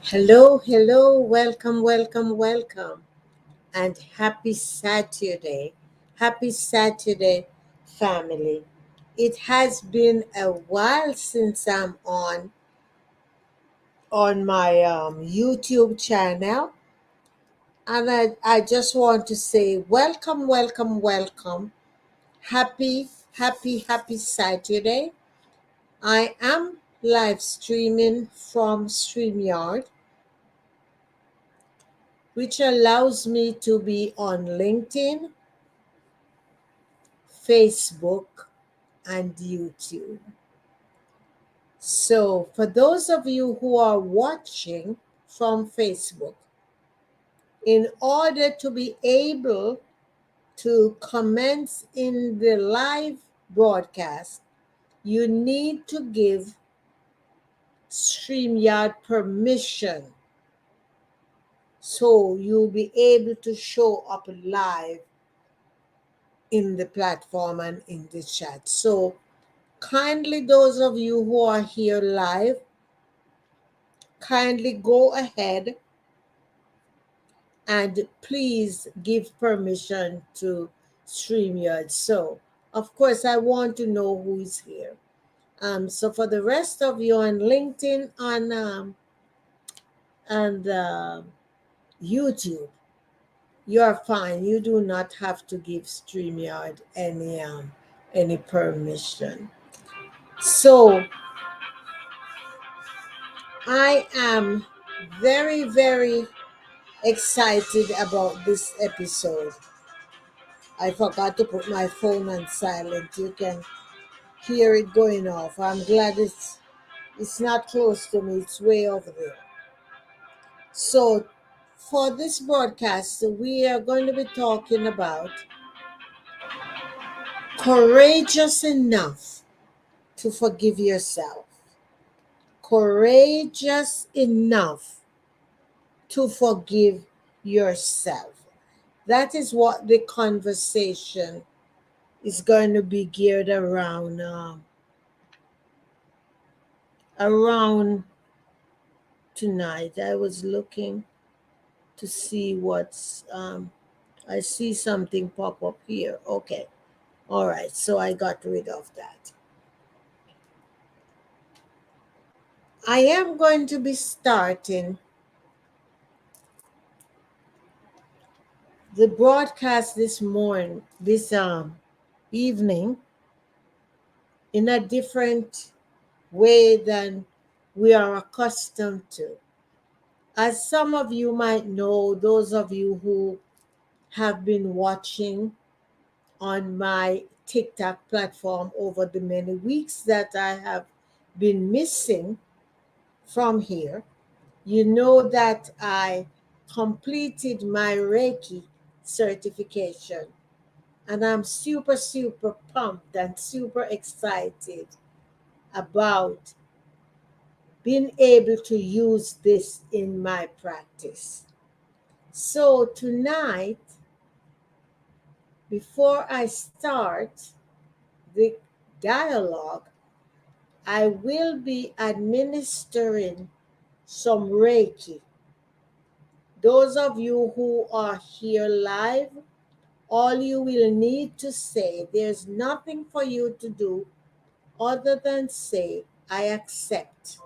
Hello, hello, welcome, welcome, welcome, and happy Saturday. Happy Saturday, family. It has been a while since I'm on my YouTube channel, and I just want to say welcome, welcome, welcome. Happy Saturday. I am live streaming from StreamYard, which allows me to be on LinkedIn, Facebook, and YouTube. So, for those of you who are watching from Facebook, in order to be able to comment in the live broadcast, you need to give StreamYard permission. So, you'll be able to show up live in the platform and in the chat. So, kindly, those of you who are here live, kindly go ahead and please give permission to StreamYard. So, of course, I want to know who is here. So for the rest of you on LinkedIn and YouTube, you're fine. You do not have to give StreamYard any permission. So I am very excited about this episode. I forgot to put my phone on silent. You can hear it going off. I'm glad it's not close to me. It's way over there. So for this broadcast, we are going to be talking about courageous enough to forgive yourself. Courageous enough to forgive yourself. That is what the conversation is going to be geared around tonight. I was looking to see I see something pop up here. Okay. All right. So I got rid of that. I am going to be starting the broadcast this evening in a different way than we are accustomed to. As some of you might know, those of you who have been watching on my TikTok platform over the many weeks that I have been missing from here, you know that I completed my Reiki certification, and I'm super pumped and super excited about being able to use this in my practice. So tonight, before I start the dialogue, I will be administering some Reiki. Those of you who are here live, all you will need to say, there's nothing for you to do other than say, I accept.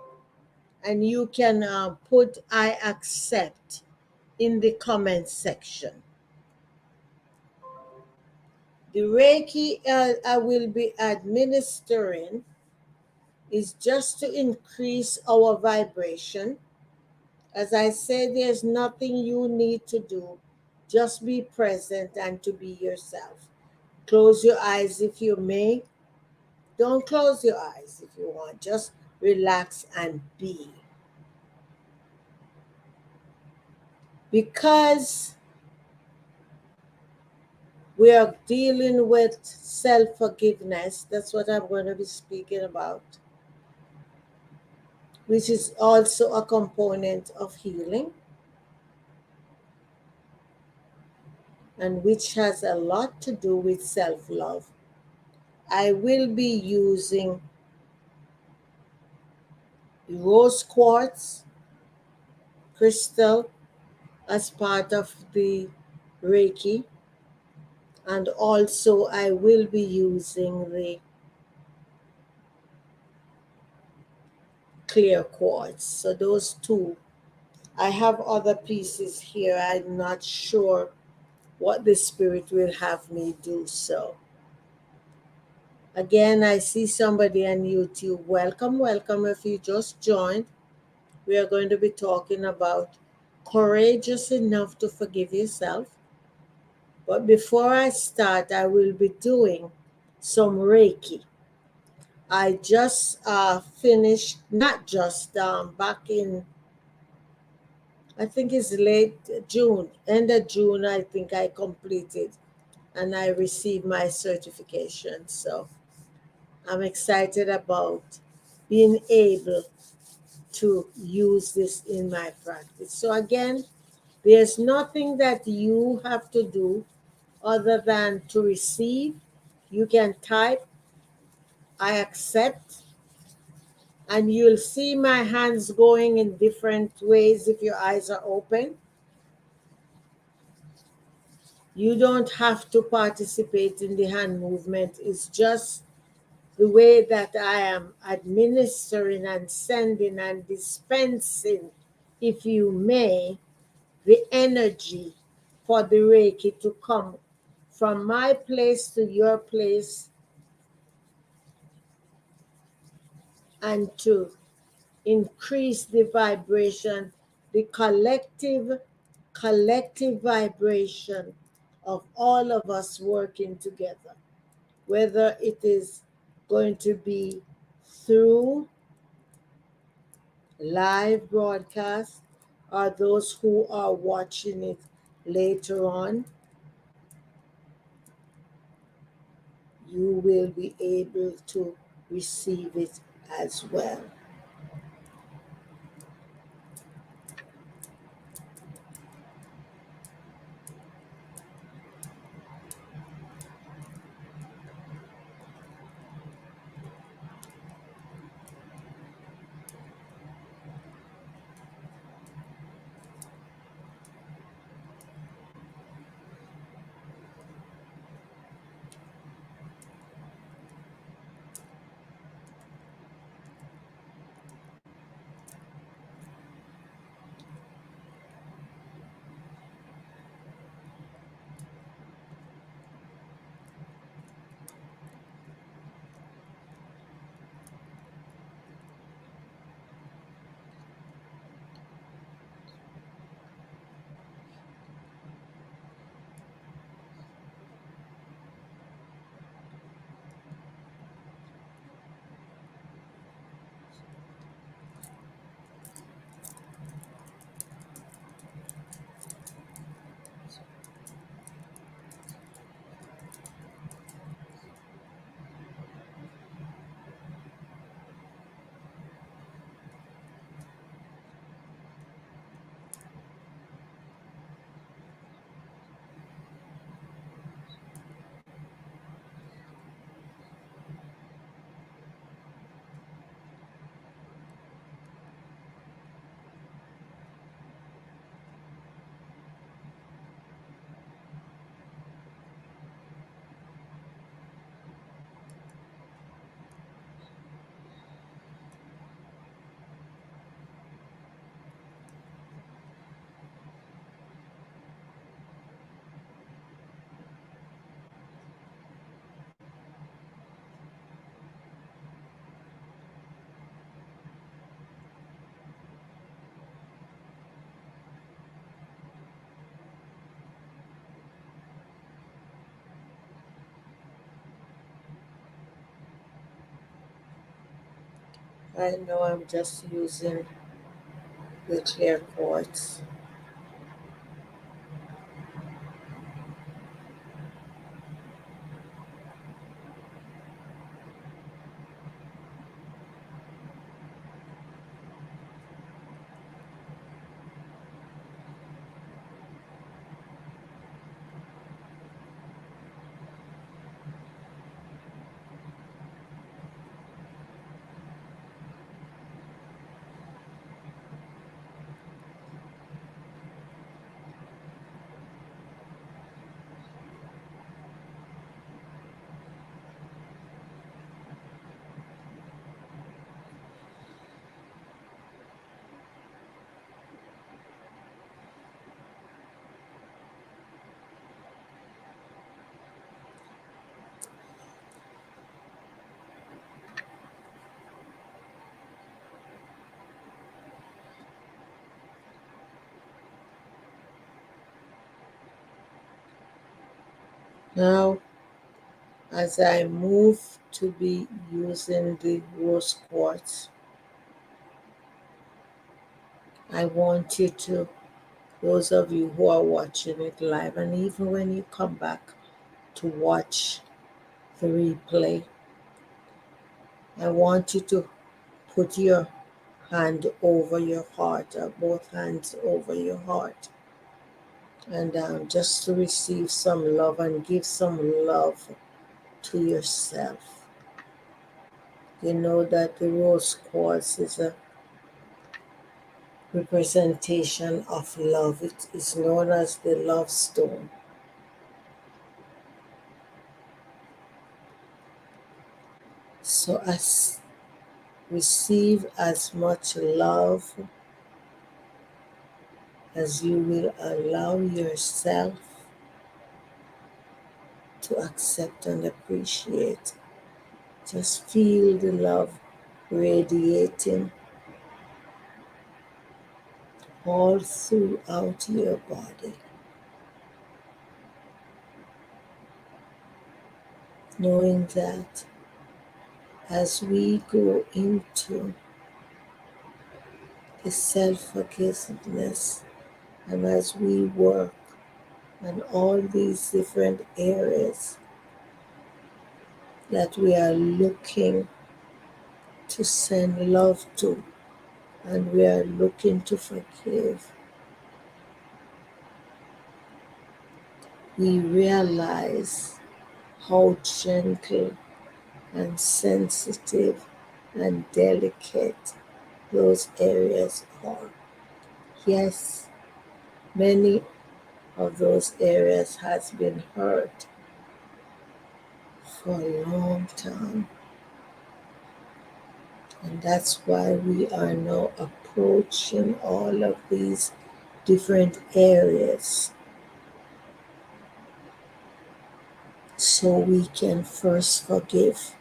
And you can put I accept in the comment section. The Reiki I will be administering is just to increase our vibration. As I said, there's nothing you need to do. Just be present and to be yourself. Close your eyes if you may. Don't close your eyes if you want. Just relax and be. Because we are dealing with self-forgiveness, that's what I'm going to be speaking about, which is also a component of healing and which has a lot to do with self-love. I will be using rose quartz crystal as part of the Reiki, and also I will be using the clear quartz. So those two. I have other pieces here. I'm not sure what the Spirit will have me do. So, again, I see somebody on YouTube. Welcome, welcome. If you just joined, we are going to be talking about courageous enough to forgive yourself. But before I start, I will be doing some Reiki. I just finished, not just back in, I think it's late June, end of June, I think I completed and I received my certification. So I'm excited about being able to use this in my practice. So again, there's nothing that you have to do other than to receive. You can type, I accept, and you'll see my hands going in different ways if your eyes are open. You don't have to participate in the hand movement. It's just the way that I am administering and sending and dispensing, if you may, the energy for the Reiki to come from my place to your place and to increase the vibration, the collective vibration of all of us working together, whether it is going to be through live broadcast or those who are watching it later on. You will be able to receive it as well. I know I'm just using the clear quartz. Now, as I move to be using the rose quartz, I want you to, those of you who are watching it live, and even when you come back to watch the replay, I want you to put your hand over your heart, or both hands over your heart, and just to receive some love and give some love to yourself. You know that the rose quartz is a representation of love. It is known as the love stone. So as receive as much love as you will allow yourself to accept and appreciate. Just feel the love radiating all throughout your body, knowing that as we go into the self-forgiveness and as we work on all these different areas that we are looking to send love to and we are looking to forgive, we realize how gentle and sensitive and delicate those areas are. Yes, many of those areas has been hurt for a long time, and that's why we are now approaching all of these different areas so we can first forgive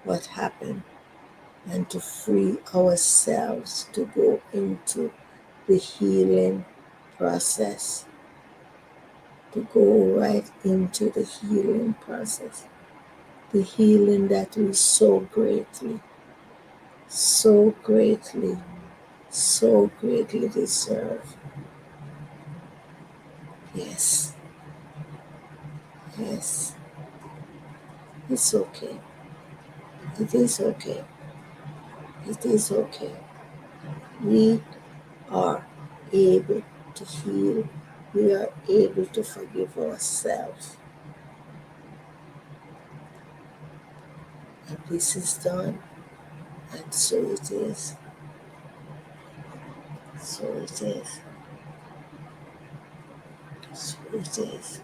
what happened and to free ourselves to go into the healing process, to go right into the healing process, the healing that we so greatly, so greatly, so greatly deserve. Yes, yes, it's okay. It is okay. It is okay. We are able to heal. We are able to forgive ourselves. And this is done. And so it is. So it is. So it is.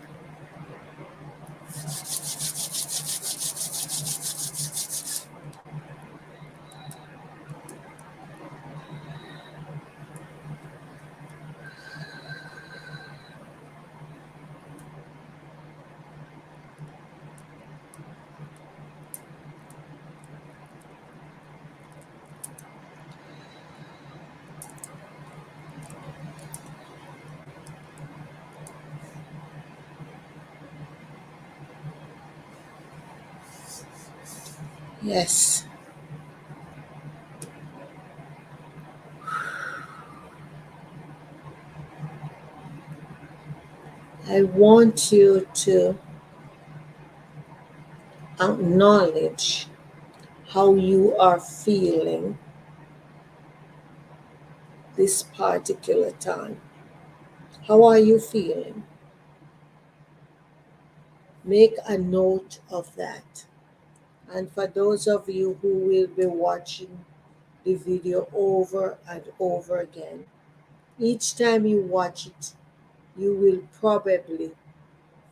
Yes. I want you to acknowledge how you are feeling this particular time. How are you feeling? Make a note of that. And for those of you who will be watching the video over and over again, each time you watch it, you will probably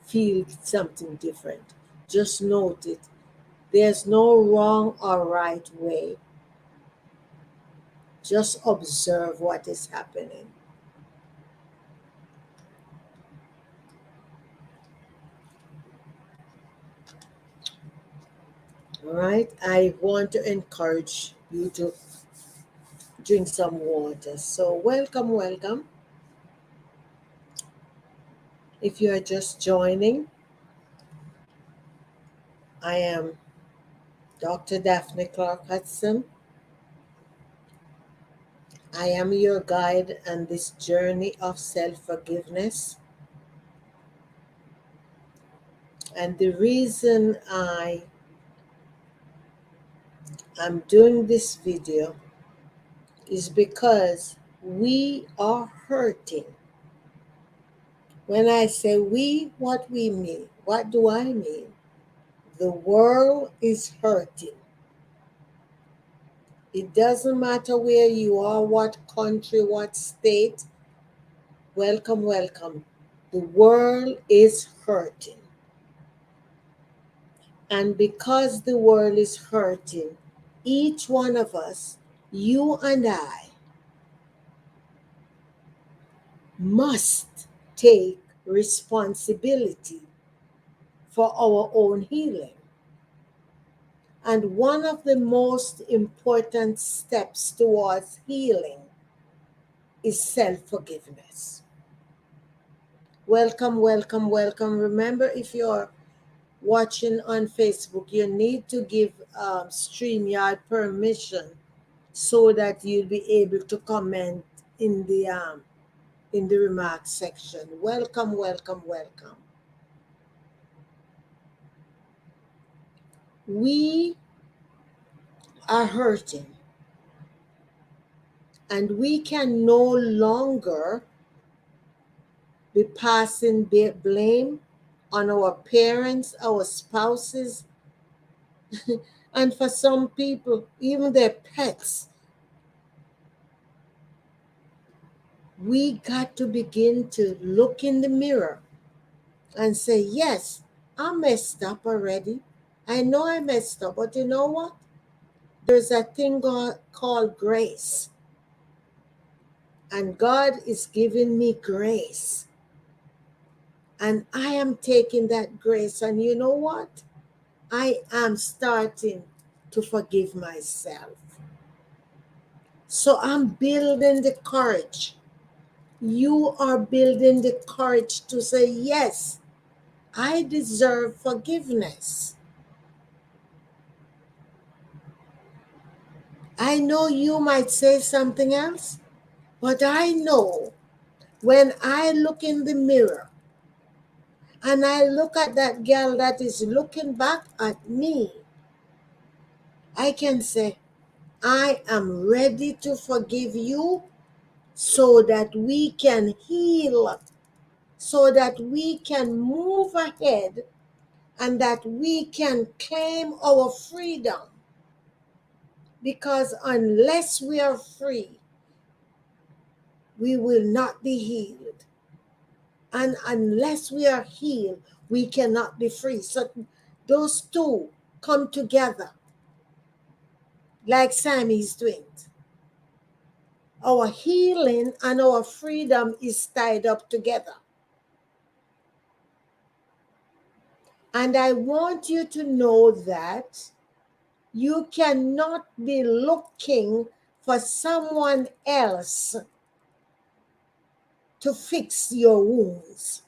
feel something different. Just note it. There's no wrong or right way. Just observe what is happening. All right? I want to encourage you to drink some water. So, welcome, welcome. If you are just joining, I am Dr. Daphne Clarke-Hudson. I am your guide on this journey of self forgiveness. And the reason I am doing this video is because we are hurting. When I say we, what we mean? What do I mean? The world is hurting. It doesn't matter where you are, what country, what state. Welcome, welcome. The world is hurting. And because the world is hurting, each one of us, you and I, must take responsibility for our own healing. And one of the most important steps towards healing is self forgiveness. Welcome, welcome, welcome. Remember, if you're watching on Facebook, you need to give StreamYard permission so that you'll be able to comment in the remarks section. Welcome, welcome, welcome. We are hurting, and we can no longer be passing blame on our parents, our spouses, and for some people, even their pets. We got to begin to look in the mirror and say, yes, I messed up already. I know I messed up, but you know what? There's a thing called grace. And God is giving me grace. And I am taking that grace. And you know what? I am starting to forgive myself. So I'm building the courage. You are building the courage to say, yes, I deserve forgiveness. I know you might say something else, but I know when I look in the mirror and I look at that girl that is looking back at me, I can say, I am ready to forgive you so that we can heal, so that we can move ahead, and that we can claim our freedom. Because unless we are free, we will not be healed. And unless we are healed, we cannot be free. So those two come together like Sammy's twins. Our healing and our freedom is tied up together. And I want you to know that you cannot be looking for someone else to fix your wounds.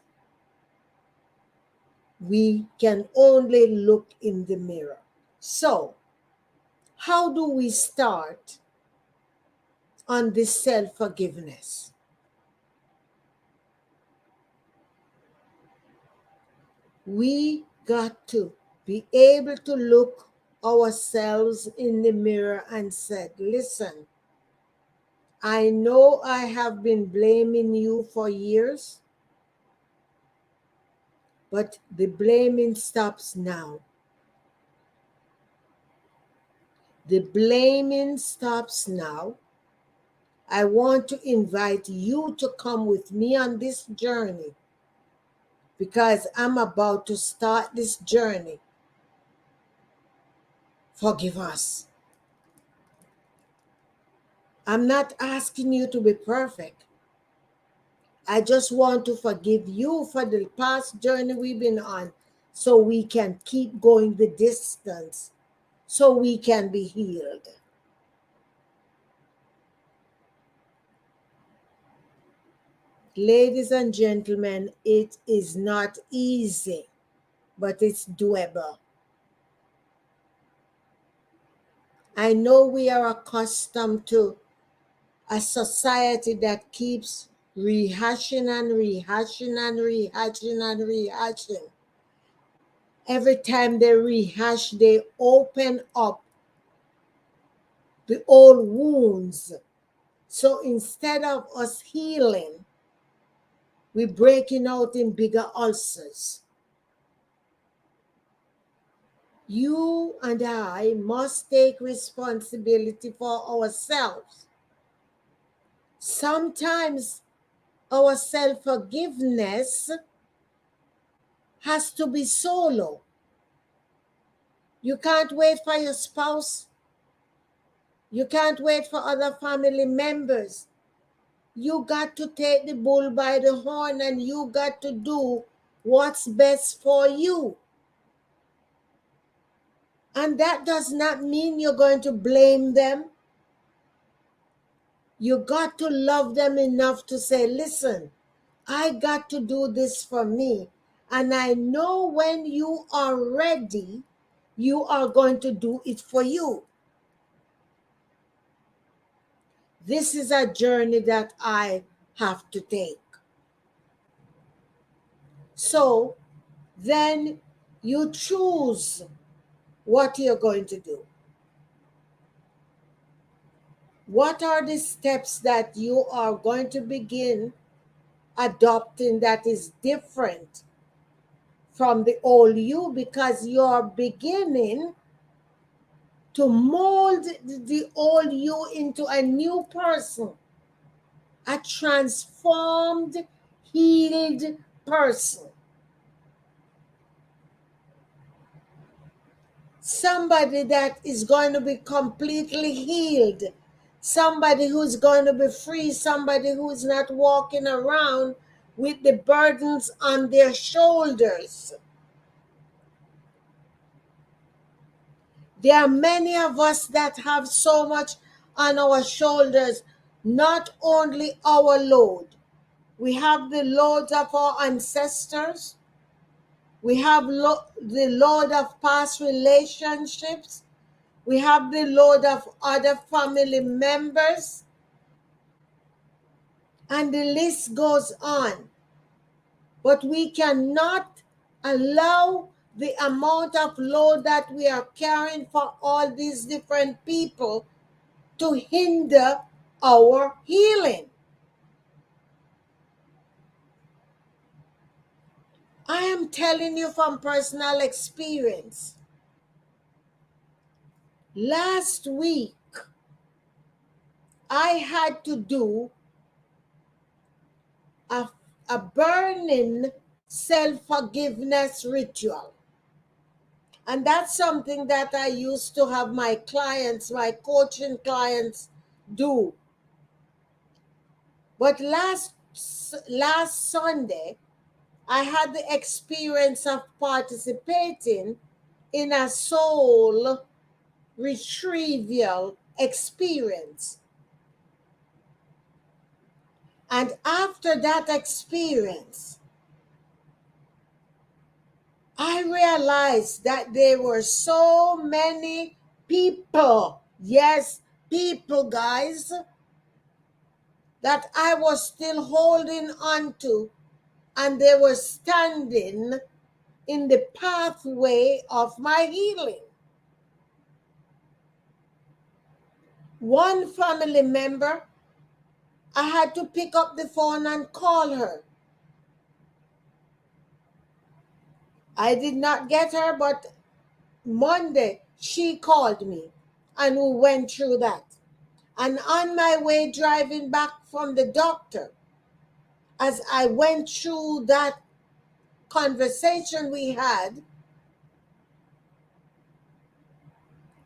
We can only look in the mirror. So, how do we start on this self forgiveness? We got to be able to look ourselves in the mirror and said, listen, I know I have been blaming you for years, but the blaming stops now. The blaming stops now. I want to invite you to come with me on this journey because I'm about to start this journey. Forgive us. I'm not asking you to be perfect. I just want to forgive you for the past journey we've been on so we can keep going the distance, so we can be healed. Ladies and gentlemen, it is not easy, but it's doable. I know we are accustomed to a society that keeps rehashing and rehashing and rehashing and rehashing. Every time they rehash, they open up the old wounds. So instead of us healing, we're breaking out in bigger ulcers. You and I must take responsibility for ourselves. Sometimes our self forgiveness has to be solo. You can't wait for your spouse. You can't wait for other family members. You got to take the bull by the horn and you got to do what's best for you. And that does not mean you're going to blame them. You got to love them enough to say, listen, I got to do this for me. And I know when you are ready, you are going to do it for you. This is a journey that I have to take. So then you choose what you're going to do. What are the steps that you are going to begin adopting that is different from the old you, because you're beginning to mold the old you into a new person, a transformed, healed person. Somebody that is going to be completely healed, somebody who's going to be free, somebody who is not walking around with the burdens on their shoulders. There are many of us that have so much on our shoulders, not only our load. We have the loads of our ancestors. We have the load of past relationships. We have the load of other family members. And the list goes on. But we cannot allow the amount of load that we are carrying for all these different people to hinder our healing. I am telling you from personal experience. Last week, I had to do a burning self-forgiveness ritual. And that's something that I used to have my clients, my coaching clients do. But last Sunday, I had the experience of participating in a soul retrieval experience. And after that experience, I realized that there were so many people, yes, people, guys, that I was still holding on to, and they were standing in the pathway of my healing. One family member, I had to pick up the phone and call her. I did not get her, but Monday she called me and we went through that. And on my way driving back from the doctor, as I went through that conversation we had,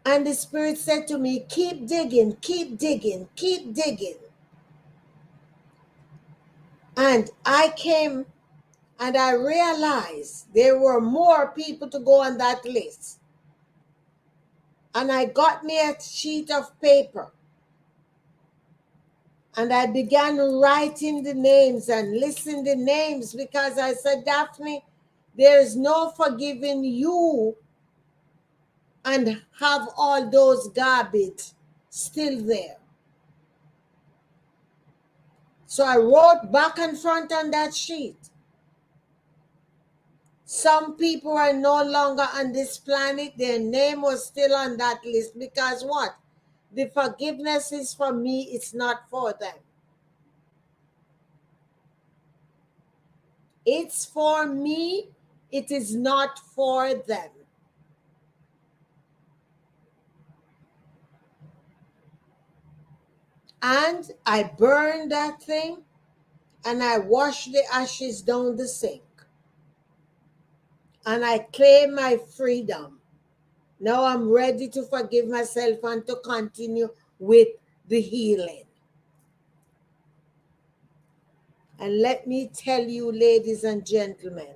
and the Spirit said to me, keep digging, keep digging, keep digging. And I came and I realized there were more people to go on that list. And I got me a sheet of paper. And I began writing the names and listing the names, because I said, Daphne, there is no forgiving you and have all those garbage still there. So I wrote back and front on that sheet. Some people are no longer on this planet. Their name was still on that list because what? The forgiveness is for me, it's not for them. It's for me, it is not for them. And I burned that thing and I washed the ashes down the sink. And I claim my freedom. Now I'm ready to forgive myself and to continue with the healing. And let me tell you, ladies and gentlemen,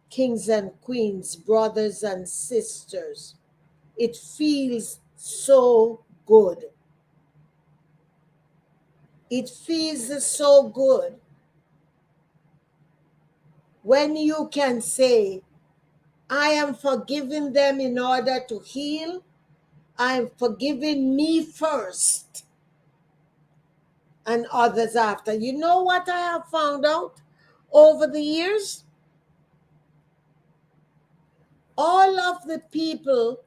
kings and queens, brothers and sisters, it feels so good. It feels so good when you can say, I am forgiving them in order to heal. I am forgiving me first and others after. You know what I have found out over the years? All of the people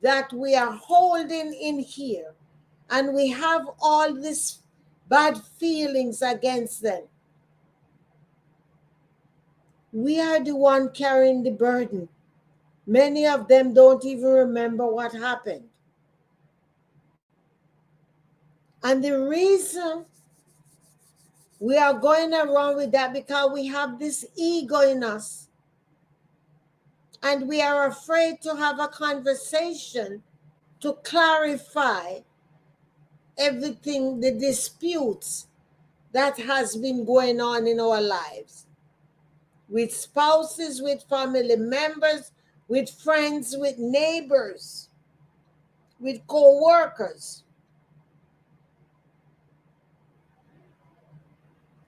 that we are holding in here and we have all these bad feelings against them, we are the one carrying the burden. Many of them don't even remember what happened. And the reason we are going around with that because we have this ego in us. And we are afraid to have a conversation to clarify everything, the disputes that has been going on in our lives. With spouses, with family members, with friends, with neighbors, with co-workers.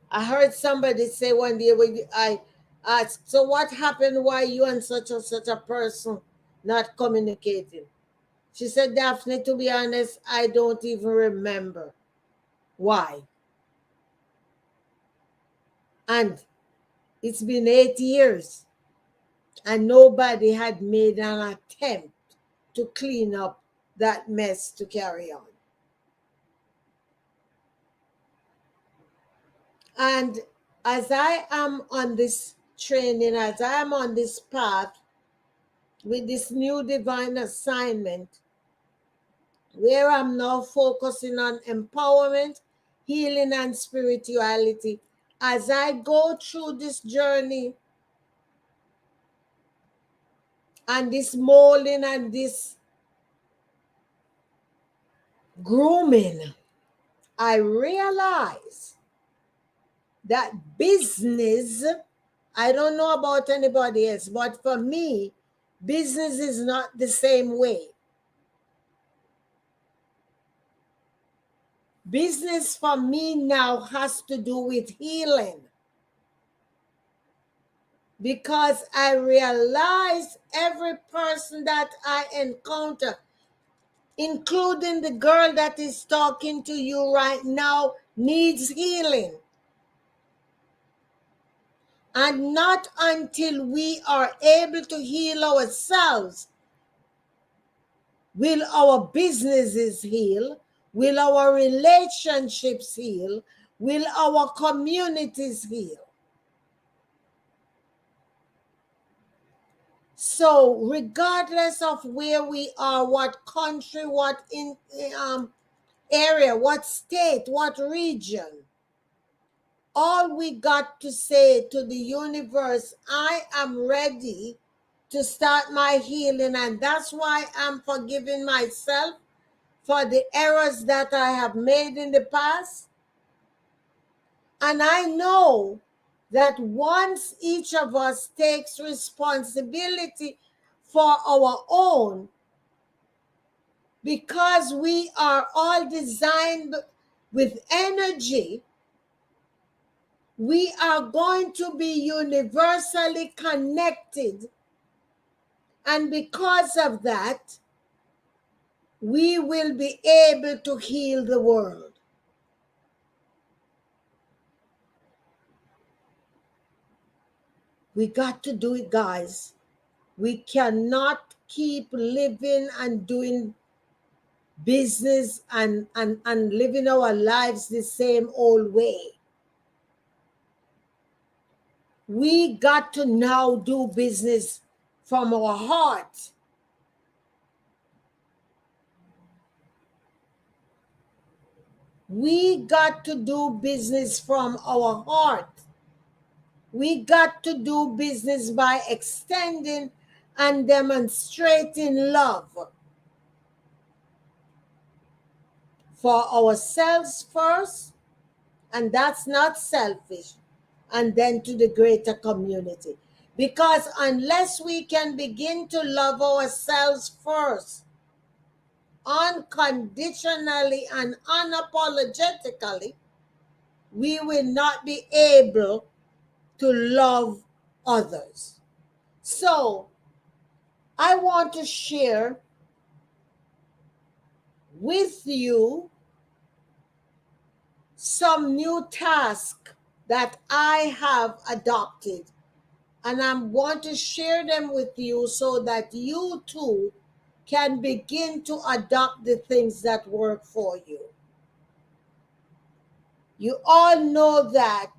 I heard somebody say one day when I asked, so what happened? Why you and such a person not communicating? She said, Daphne, to be honest, I don't even remember why. And it's been 8 years and nobody had made an attempt to clean up that mess to carry on. And as I am on this training, as I am on this path with this new divine assignment, where I'm now focusing on empowerment, healing, and spirituality, as I go through this journey and this molding and this grooming, I realize that business, I don't know about anybody else, but for me, business is not the same way. Business for me now has to do with healing. Because I realize every person that I encounter, including the girl that is talking to you right now, needs healing. And not until we are able to heal ourselves will our businesses heal, will our relationships heal, will our communities heal. So regardless of where we are, what country, what area, what state, what region, all we got to say to the universe, I am ready to start my healing. And that's why I'm forgiving myself for the errors that I have made in the past. And I know that once each of us takes responsibility for our own, because we are all designed with energy, we are going to be universally connected And because of that, we will be able to heal the world. We got to do it, guys. We cannot keep living and doing business and living our lives the same old way. We got to now do business from our heart. We got to do business from our heart. We got to do business by extending and demonstrating love for ourselves first, and that's not selfish, and then to the greater community. Because unless we can begin to love ourselves first, unconditionally and unapologetically, we will not be able to love others. So, I want to share with you some new tasks that I have adopted, and I want to share them with you so that you too can begin to adopt the things that work for you. You all know that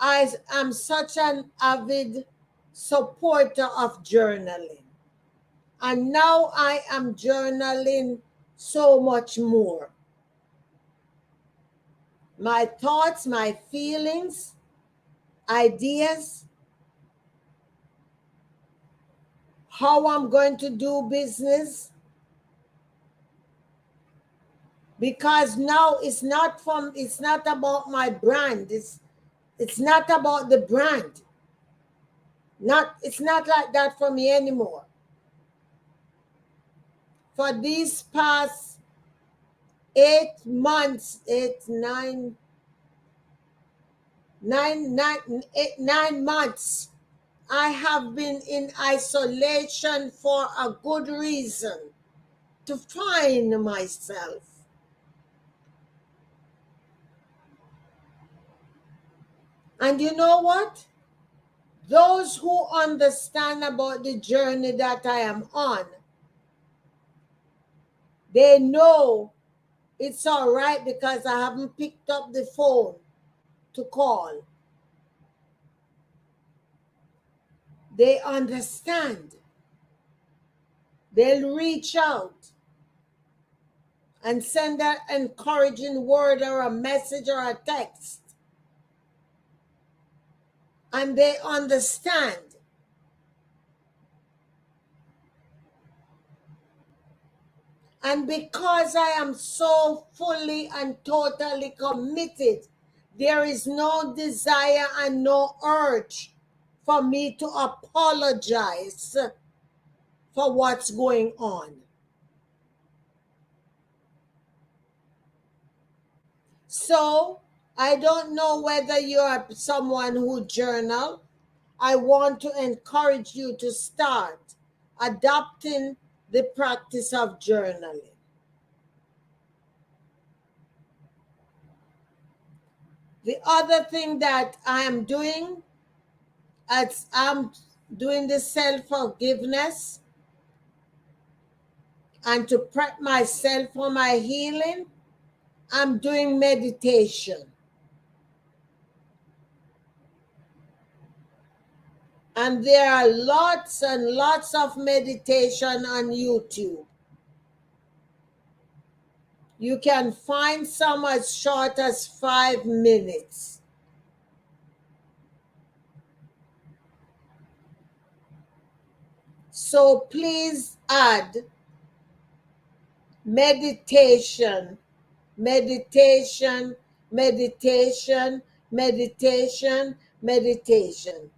I am such an avid supporter of journaling. And now I am journaling so much more. My thoughts, my feelings, ideas, how I'm going to do business. Because now it's not about my brand. It's not about the brand. It's not like that for me anymore. For these past 8 months, 9 months, I have been in isolation for a good reason, to find myself. And you know what? Those who understand about the journey that I am on, they know it's all right because I haven't picked up the phone to call. They understand. They'll reach out and send an encouraging word or a message or a text. And they understand. And because I am so fully and totally committed, there is no desire and no urge for me to apologize for what's going on. So, I don't know whether you're someone who journal. I want to encourage you to start adopting the practice of journaling. The other thing that I am doing, as I'm doing the self-forgiveness and to prep myself for my healing, I'm doing meditation. And there are lots and lots of meditation on YouTube. You can find some as short as 5 minutes. So please add meditation, meditation, meditation, meditation, meditation.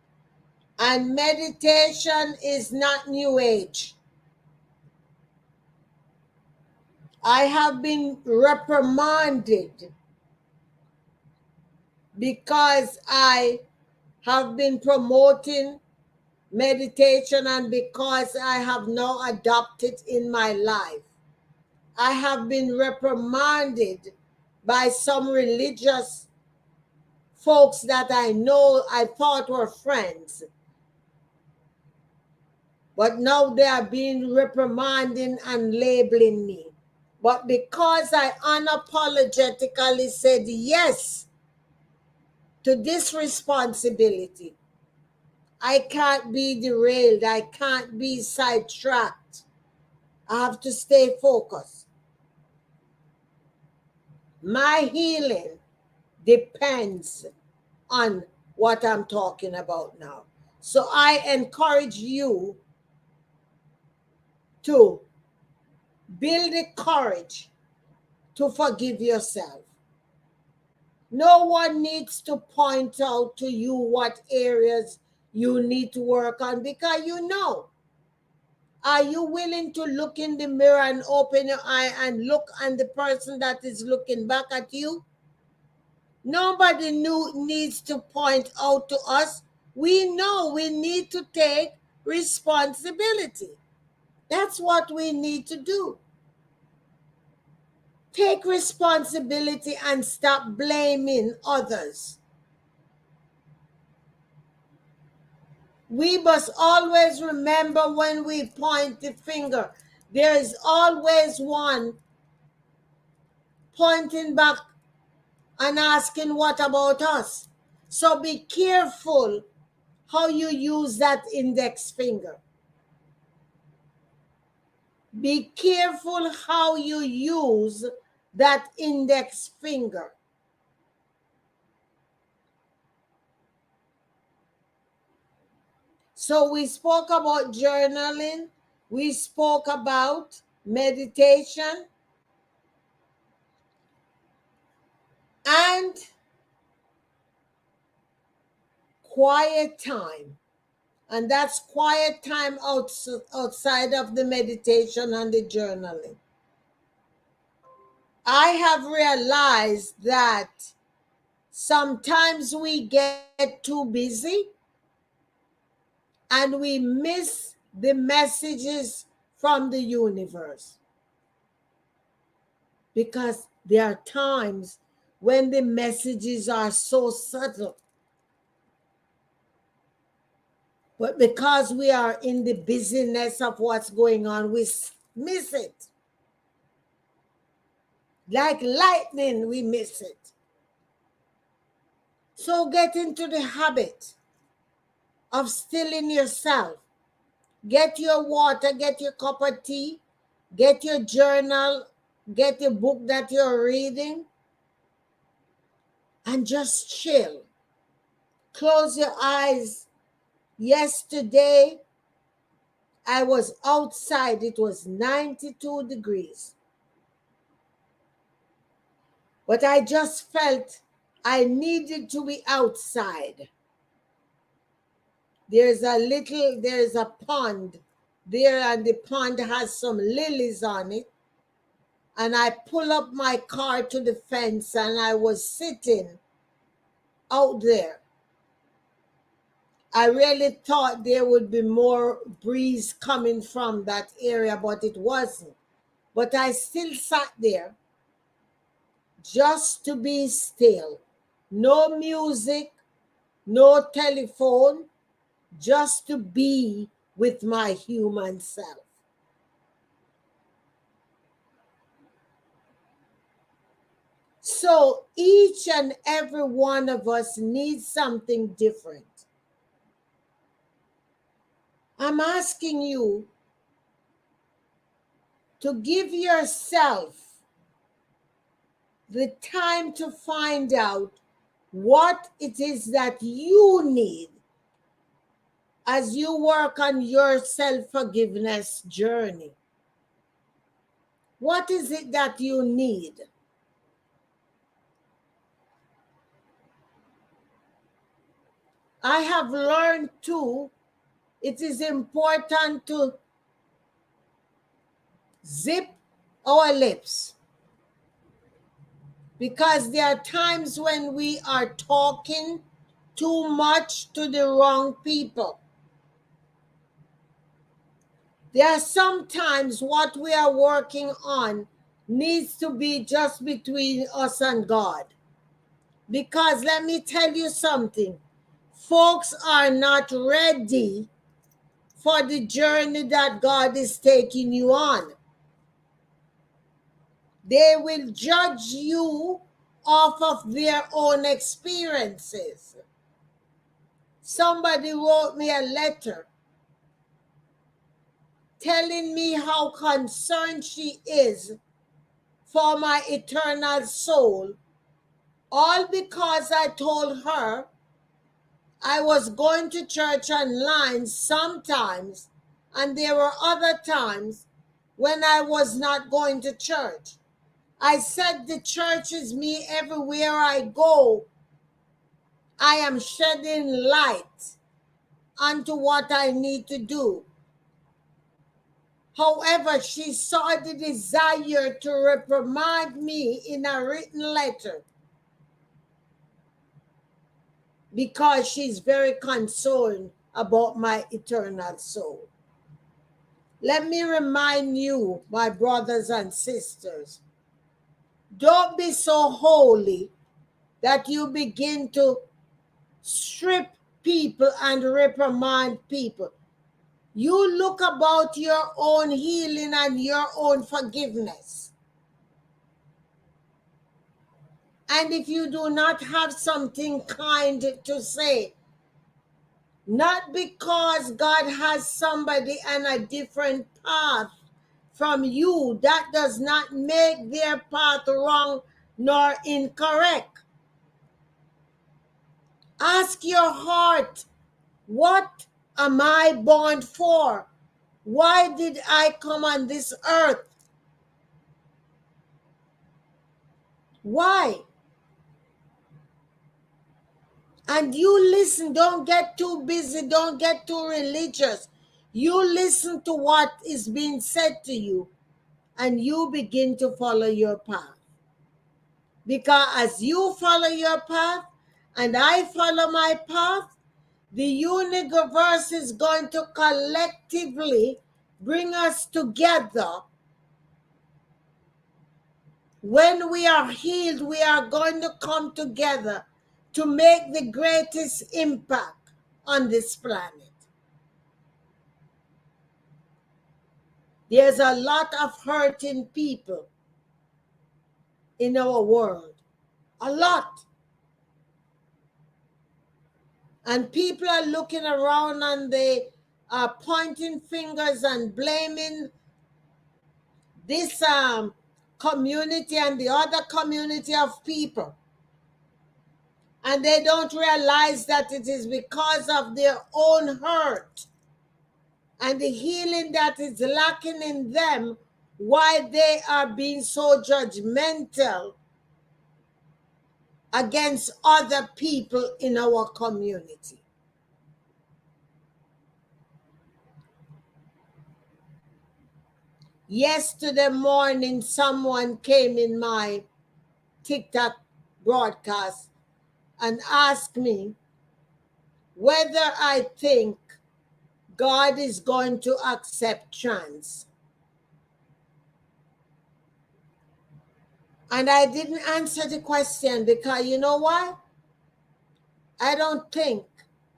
And meditation is not New Age. I have been reprimanded because I have been promoting meditation, and because I have now adopted in my life. I have been reprimanded by some religious folks that I know I thought were friends, but now they are being reprimanding and labeling me. But because I unapologetically said yes to this responsibility, I can't be derailed. I can't be sidetracked. I have to stay focused. My healing depends on what I'm talking about now. So I encourage you to build the courage to forgive yourself. No one needs to point out to you what areas you need to work on because you know. Are you willing to look in the mirror and open your eye and look at the person that is looking back at you? Nobody needs to point out to us. We know we need to take responsibility. That's what we need to do. Take responsibility and stop blaming others. We must always remember when we point the finger, there is always one pointing back and asking, what about us? So be careful how you use that index finger. Be careful how you use that index finger. So we spoke about journaling, we spoke about meditation, and quiet time. And that's quiet time outside of the meditation and the journaling. I have realized that sometimes we get too busy and we miss the messages from the universe. Because there are times when the messages are so subtle. But because we are in the busyness of what's going on, we miss it. Like lightning, we miss it. So get into the habit of stilling yourself. Get your water, get your cup of tea, get your journal, get your book that you're reading, and just chill. Close your eyes. Yesterday, I was outside. It was 92 degrees. But I just felt I needed to be outside. There's a pond there, and the pond has some lilies on it. And I pull up my car to the fence, and I was sitting out there. I really thought there would be more breeze coming from that area, but it wasn't. But I still sat there just to be still. No music, no telephone, just to be with my human self. So each and every one of us needs something different. I'm asking you to give yourself the time to find out what it is that you need as you work on your self-forgiveness journey. What is it that you need? I have learned too, it is important to zip our lips, because there are times when we are talking too much to the wrong people. There are sometimes what we are working on needs to be just between us and God. Because let me tell you something, folks are not ready for the journey that God is taking you on. They will judge you off of their own experiences. Somebody wrote me a letter telling me how concerned she is for my eternal soul, all because I told her I was going to church online sometimes, and there were other times when I was not going to church. I said the church is me everywhere I go. I am shedding light onto what I need to do. However, she saw the desire to reprimand me in a written letter because she's very concerned about my eternal soul. Let me remind you, my brothers and sisters, don't be so holy that you begin to strip people and reprimand people. You look about your own healing and your own forgiveness. And if you do not have something kind to say, not because God has somebody on a different path from you, that does not make their path wrong nor incorrect. Ask your heart, what am I born for? Why did I come on this earth? Why? And you listen, don't get too busy, don't get too religious. You listen to what is being said to you, and you begin to follow your path. Because as you follow your path and I follow my path, the universe is going to collectively bring us together. When we are healed, we are going to come together to make the greatest impact on this planet. There's a lot of hurting people in our world. A lot. And people are looking around and they are pointing fingers and blaming this community and the other community of people. And they don't realize that it is because of their own hurt and the healing that is lacking in them why they are being so judgmental against other people in our community. Yesterday morning, someone came in my TikTok broadcast and asked me whether I think God is going to accept trans. And I didn't answer the question because you know why? I don't think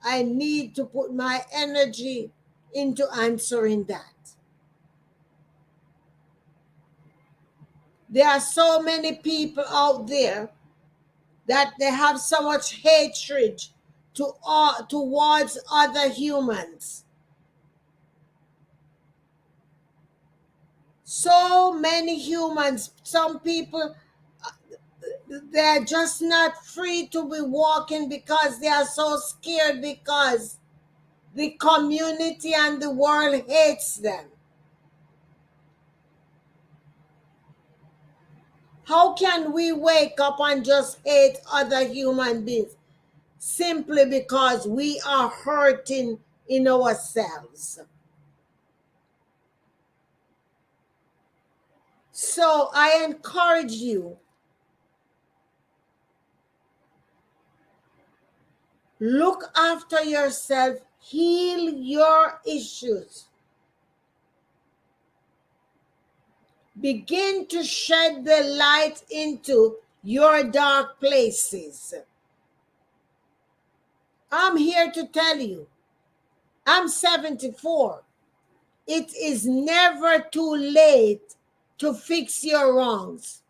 I need to put my energy into answering that. There are so many people out there that they have so much hatred towards other humans. So many humans, some people, they're just not free to be walking because they are so scared because the community and the world hates them. How can we wake up and just hate other human beings simply because we are hurting in ourselves? So I encourage you, look after yourself, heal your issues. begin to shed the light into your dark places. I'm here to tell you, I'm 74. It is never too late to fix your wrongs.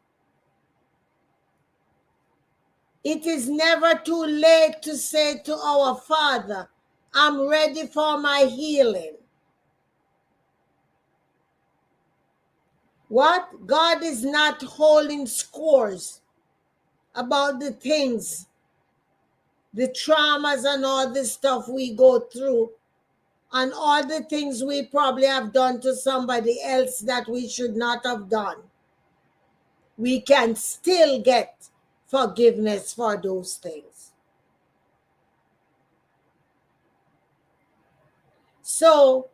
It is never too late to say to our Father, I'm ready for my healing. What? God is not holding scores about the things, the traumas and all the stuff we go through, and all the things we probably have done to somebody else that we should not have done. We can still get forgiveness for those things. So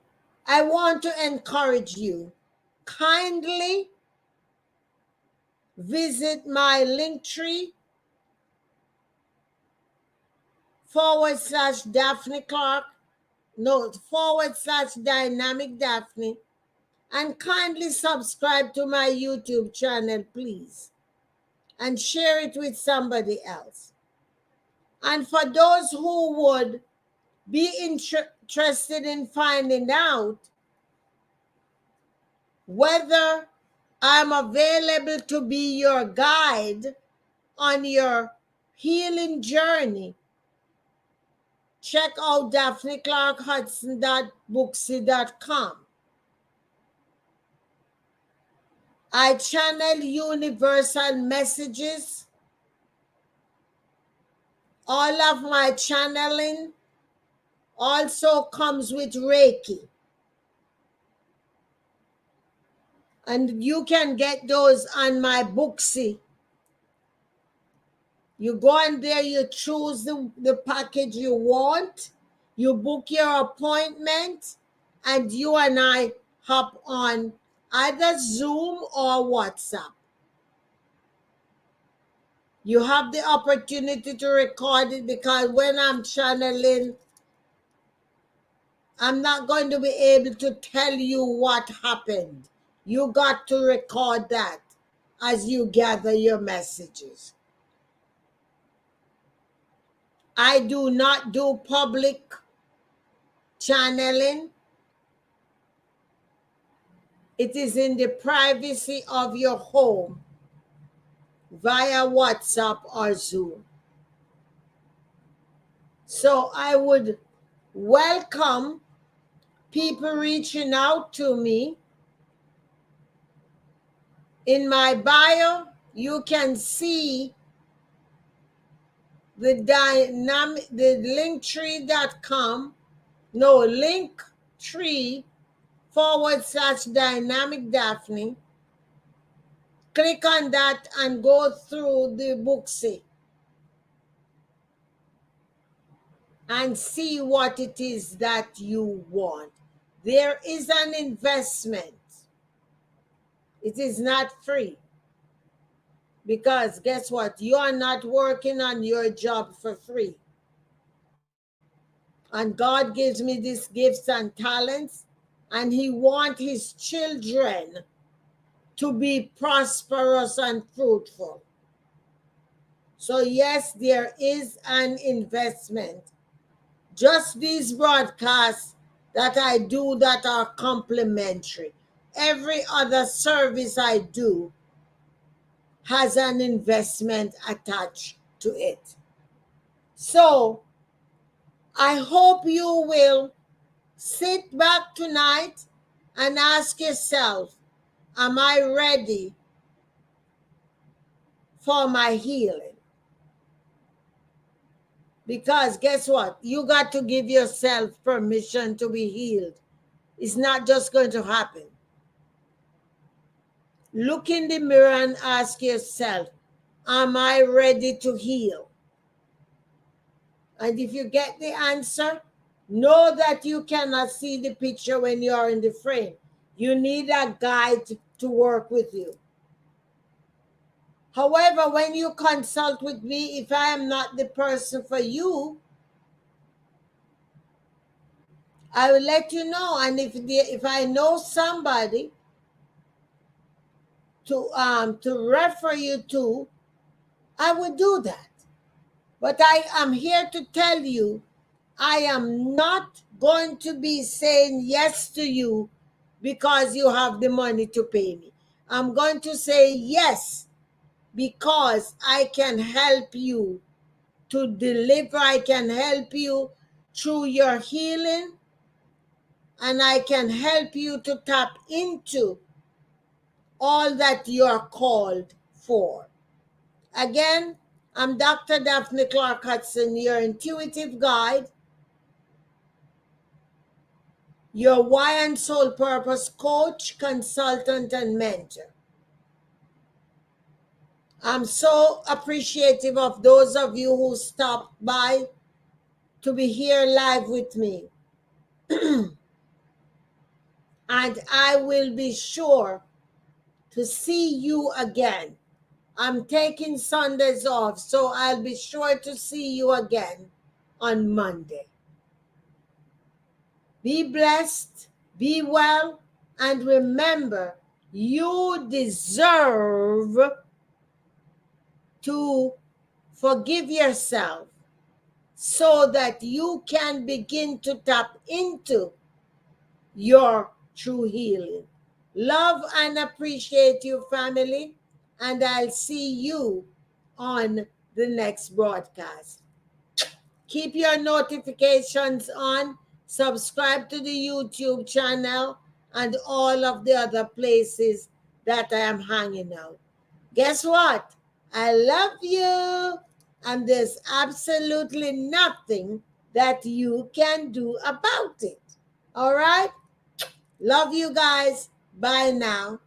I want to encourage you, kindly visit my Linktree / Daphne Clarke, no, / Dynamic Daphne, and kindly subscribe to my YouTube channel, please, and share it with somebody else. And for those who would be interested in finding out whether I'm available to be your guide on your healing journey, check out daphne.clarke-hudson.booksy.com. I channel universal messages. All of my channeling also comes with Reiki. And you can get those on my Booksy. You go in there, you choose the package you want, you book your appointment, and you and I hop on either Zoom or WhatsApp. You have the opportunity to record it, because when I'm channeling, I'm not going to be able to tell you what happened. You got to record that as you gather your messages. I do not do public channeling. It is in the privacy of your home via WhatsApp or Zoom. So I would welcome people reaching out to me. In my bio, you can see the linktree.com, no, Linktree / Dynamic Daphne. Click on that and go through the Booksy and see what it is that you want. There is an investment. It is not free. Because guess what? You are not working on your job for free. And God gives me these gifts and talents, and He wants His children to be prosperous and fruitful. So yes, there is an investment. Just these broadcasts that I do that are complimentary. Every other service I do has an investment attached to it. So I hope you will sit back tonight and ask yourself, am I ready for my healing? Because guess what? You got to give yourself permission to be healed. It's not just going to happen. Look in the mirror and ask yourself, am I ready to heal? And if you get the answer, know that you cannot see the picture when you are in the frame. You need a guide to work with you. However, when you consult with me, if I am not the person for you, I will let you know. And if I know somebody to refer you to, I would do that. But I am here to tell you, I am not going to be saying yes to you because you have the money to pay me. I'm going to say yes because I can help you to deliver. I can help you through your healing, and I can help you to tap into all that you're called for. Again, I'm Dr. Daphne Clarke-Hudson, your intuitive guide, your why and soul purpose coach, consultant, and mentor. I'm so appreciative of those of you who stopped by to be here live with me. And I will be sure to see you again. I'm taking Sundays off, so I'll be sure to see you again on Monday. Be blessed, be well, and remember, you deserve to forgive yourself so that you can begin to tap into your true healing. Love and appreciate you, family, and I'll see you on the next broadcast. Keep your notifications on, subscribe to the YouTube channel, and all of the other places that I am hanging out. Guess what? I love you, and there's absolutely nothing that you can do about it. All right? Love you guys. Bye now.